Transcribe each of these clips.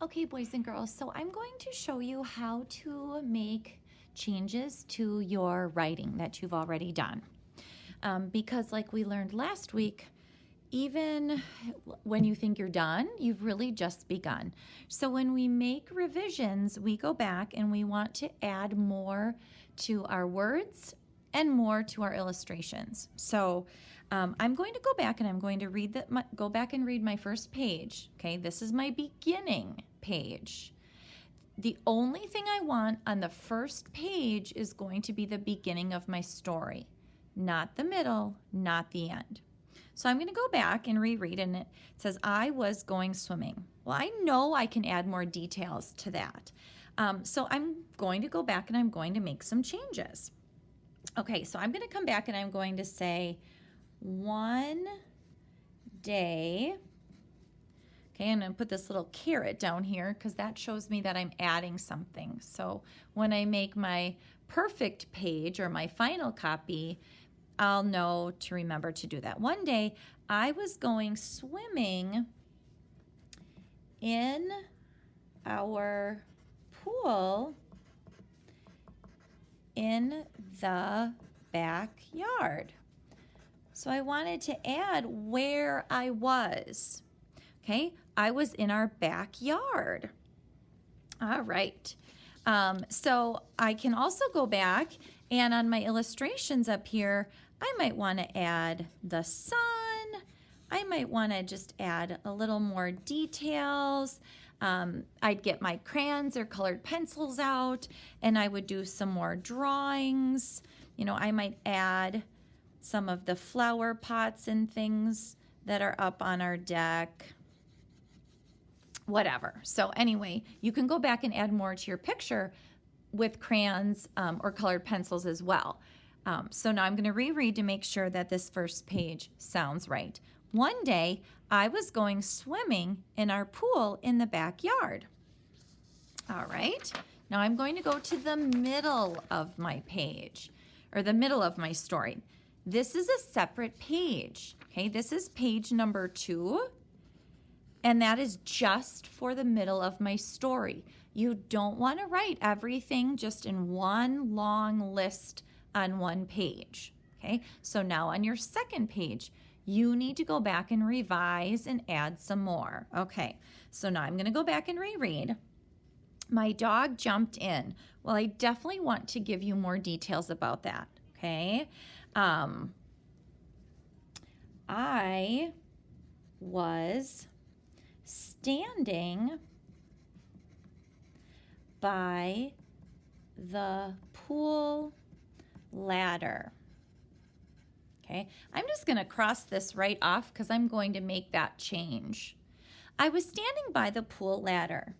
Okay, boys and girls, so I'm going to show you how to make changes to your writing that you've already done. Because like we learned last week, even when you think you're done, you've really just begun. So when we make revisions, we go back and we want to add more to our words and more to our illustrations. So I'm going to go back and I'm going to go back and read my first page. Okay, this is my beginning page. The only thing I want on the first page is going to be the beginning of my story, not the middle, not the end. So I'm going to go back and reread, and it says, I was going swimming. Well, I know I can add more details to that. So I'm going to go back and I'm going to make some changes. Okay, so I'm going to come back and I'm going to say, one day. Okay, I'm going to put this little caret down here because that shows me that I'm adding something. So when I make my perfect page or my final copy, I'll know to remember to do that. One day, I was going swimming in our pool in the backyard. So I wanted to add where I was. Okay, I was in our backyard. All right. So I can also go back and on my illustrations up here, I might want to add the sun. I might want to just add a little more details. I'd get my crayons or colored pencils out and I would do some more drawings. You know, I might add some of the flower pots and things that are up on our deck. Whatever. So anyway, you can go back and add more to your picture with crayons or colored pencils as well. So now I'm going to reread to make sure that this first page sounds right. One day, I was going swimming in our pool in the backyard. All right. Now I'm going to go to the middle of my page, or the middle of my story. This is a separate page. Okay, this is page number 2. And that is just for the middle of my story. You don't want to write everything just in one long list on one page. Okay, so now on your second page, you need to go back and revise and add some more. Okay, so now I'm going to go back and reread. My dog jumped in. Well, I definitely want to give you more details about that. Okay, I was standing by the pool ladder. Okay, I'm just going to cross this right off because I'm going to make that change. I was standing by the pool ladder.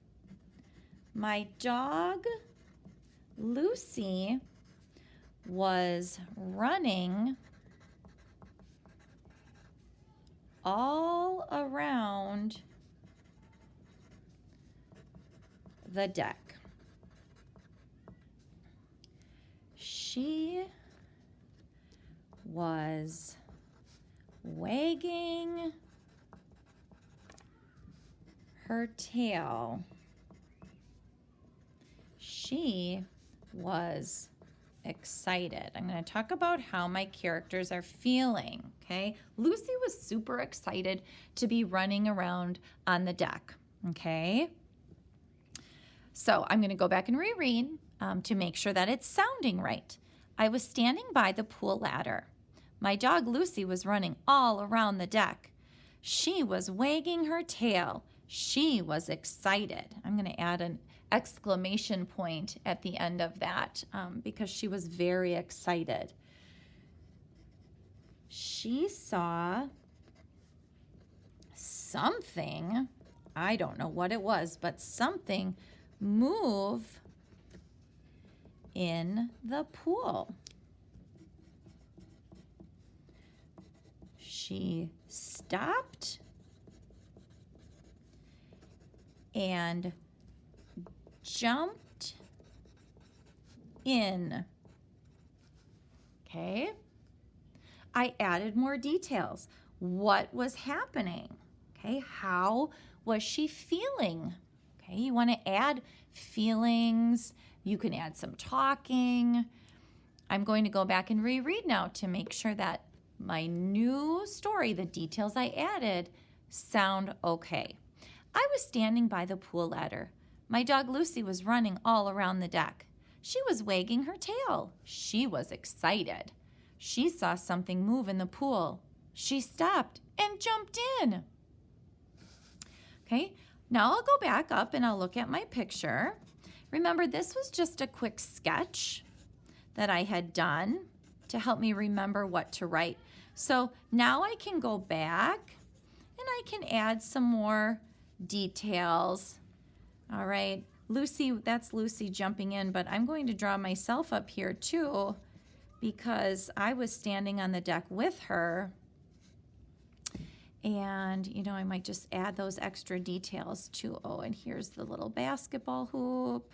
My dog, Lucy, was running all around the deck. She was wagging her tail. She was excited. I'm going to talk about how my characters are feeling, okay? Lucy was super excited to be running around on the deck, okay? So I'm going to go back and reread to make sure that it's sounding right. I was standing by the pool ladder. My dog Lucy was running all around the deck. She was wagging her tail. She was excited. I'm going to add an exclamation point at the end of that because she was very excited. She saw something, I don't know what it was, but something move in the pool. She stopped and jumped in. Okay. I added more details. What was happening? Okay. How was she feeling? Okay, you want to add feelings. You can add some talking. I'm going to go back and reread now to make sure that my new story, the details I added, sound okay. I was standing by the pool ladder. My dog Lucy was running all around the deck. She was wagging her tail. She was excited. She saw something move in the pool. She stopped and jumped in. Okay, now I'll go back up and I'll look at my picture. Remember, this was just a quick sketch that I had done to help me remember what to write. So now I can go back and I can add some more details. All right, Lucy, that's Lucy jumping in, but I'm going to draw myself up here too because I was standing on the deck with her. And, you know, I might just add those extra details too. Oh, and here's the little basketball hoop.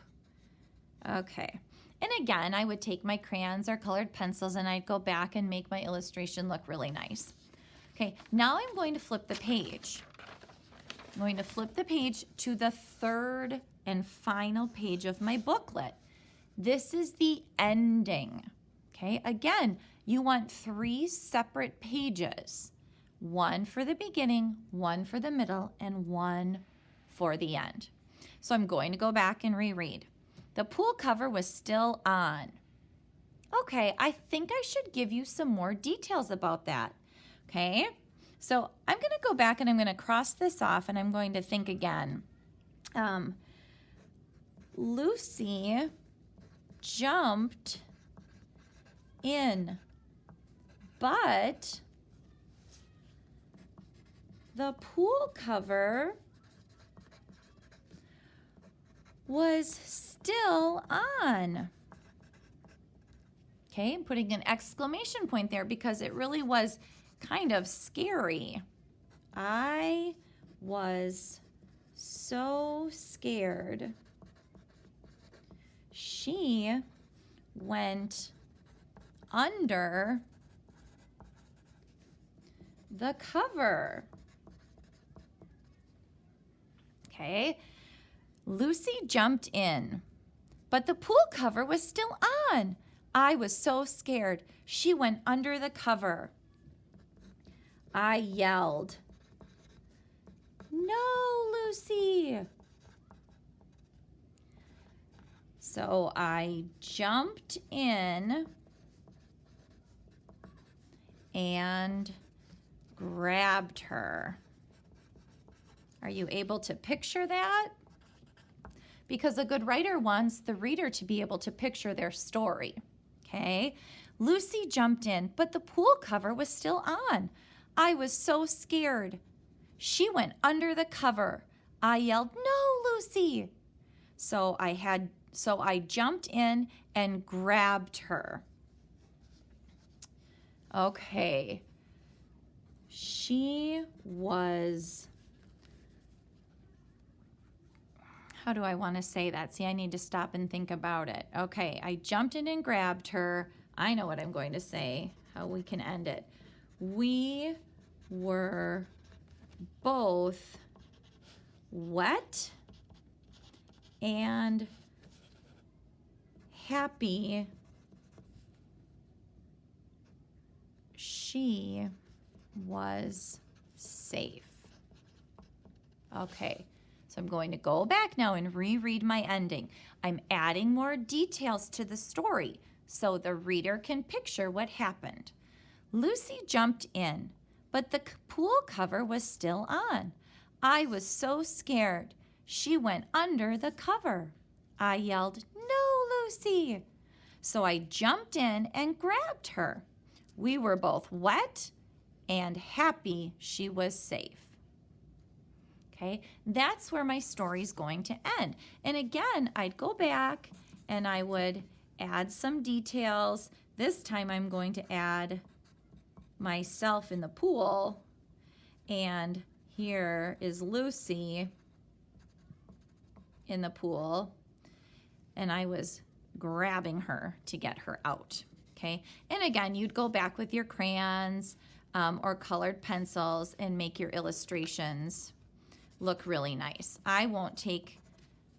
Okay. And again, I would take my crayons or colored pencils and I'd go back and make my illustration look really nice. Okay, now I'm going to flip the page. I'm going to flip the page to the third and final page of my booklet. This is the ending. Okay, again, you want 3 separate pages. 1 for the beginning, 1 for the middle, and 1 for the end. So I'm going to go back and reread. The pool cover was still on. Okay, I think I should give you some more details about that. Okay, so I'm going to go back and I'm going to cross this off and I'm going to think again. Lucy jumped in, but the pool cover was still on. Okay, I'm putting an exclamation point there because it really was kind of scary. I was so scared. She went under the cover. Okay, Lucy jumped in, but the pool cover was still on. I was so scared. She went under the cover. I yelled, "No, Lucy!" So I jumped in and grabbed her. Are you able to picture that? Because a good writer wants the reader to be able to picture their story. Okay, Lucy jumped in, but the pool cover was still on. I was so scared. She went under the cover. I yelled, "No, Lucy!" So I jumped in and grabbed her. Okay. She was, how do I want to say that? See, I need to stop and think about it. Okay, I jumped in and grabbed her. I know what I'm going to say, how we can end it. We were both wet and happy. She was safe. Okay, so I'm going to go back now and reread my ending. I'm adding more details to the story so the reader can picture what happened. Lucy jumped in, but the pool cover was still on. I was so scared. She went under the cover. I yelled, "No, Lucy!" So I jumped in and grabbed her. We were both wet and happy she was safe. Okay, that's where my story's going to end. And again, I'd go back and I would add some details. This time I'm going to add myself in the pool. And here is Lucy in the pool. And I was grabbing her to get her out. Okay, and again, you'd go back with your crayons or colored pencils and make your illustrations look really nice. I won't take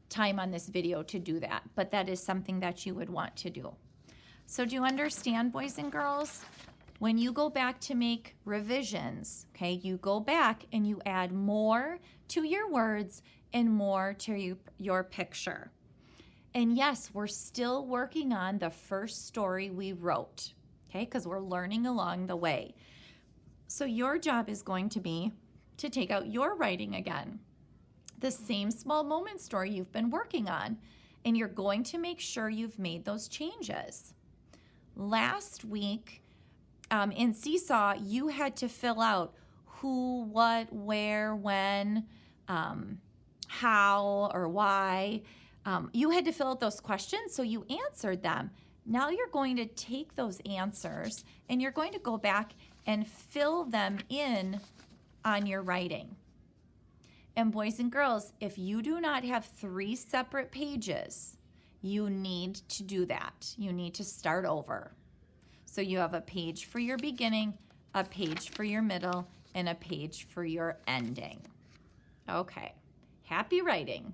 time on this video to do that, but that is something that you would want to do. So do you understand, boys and girls? When you go back to make revisions, okay, you go back and you add more to your words and more to your picture. And yes, we're still working on the first story we wrote, okay, because we're learning along the way. So your job is going to be to take out your writing again, the same small moment story you've been working on, and you're going to make sure you've made those changes. Last week in Seesaw, you had to fill out who, what, where, when, how, or why. You had to fill out those questions, so you answered them. Now you're going to take those answers and you're going to go back and fill them in on your writing. And boys and girls, if you do not have 3 separate pages, you need to do that. You need to start over. So you have a page for your beginning, a page for your middle, and a page for your ending. Okay, happy writing.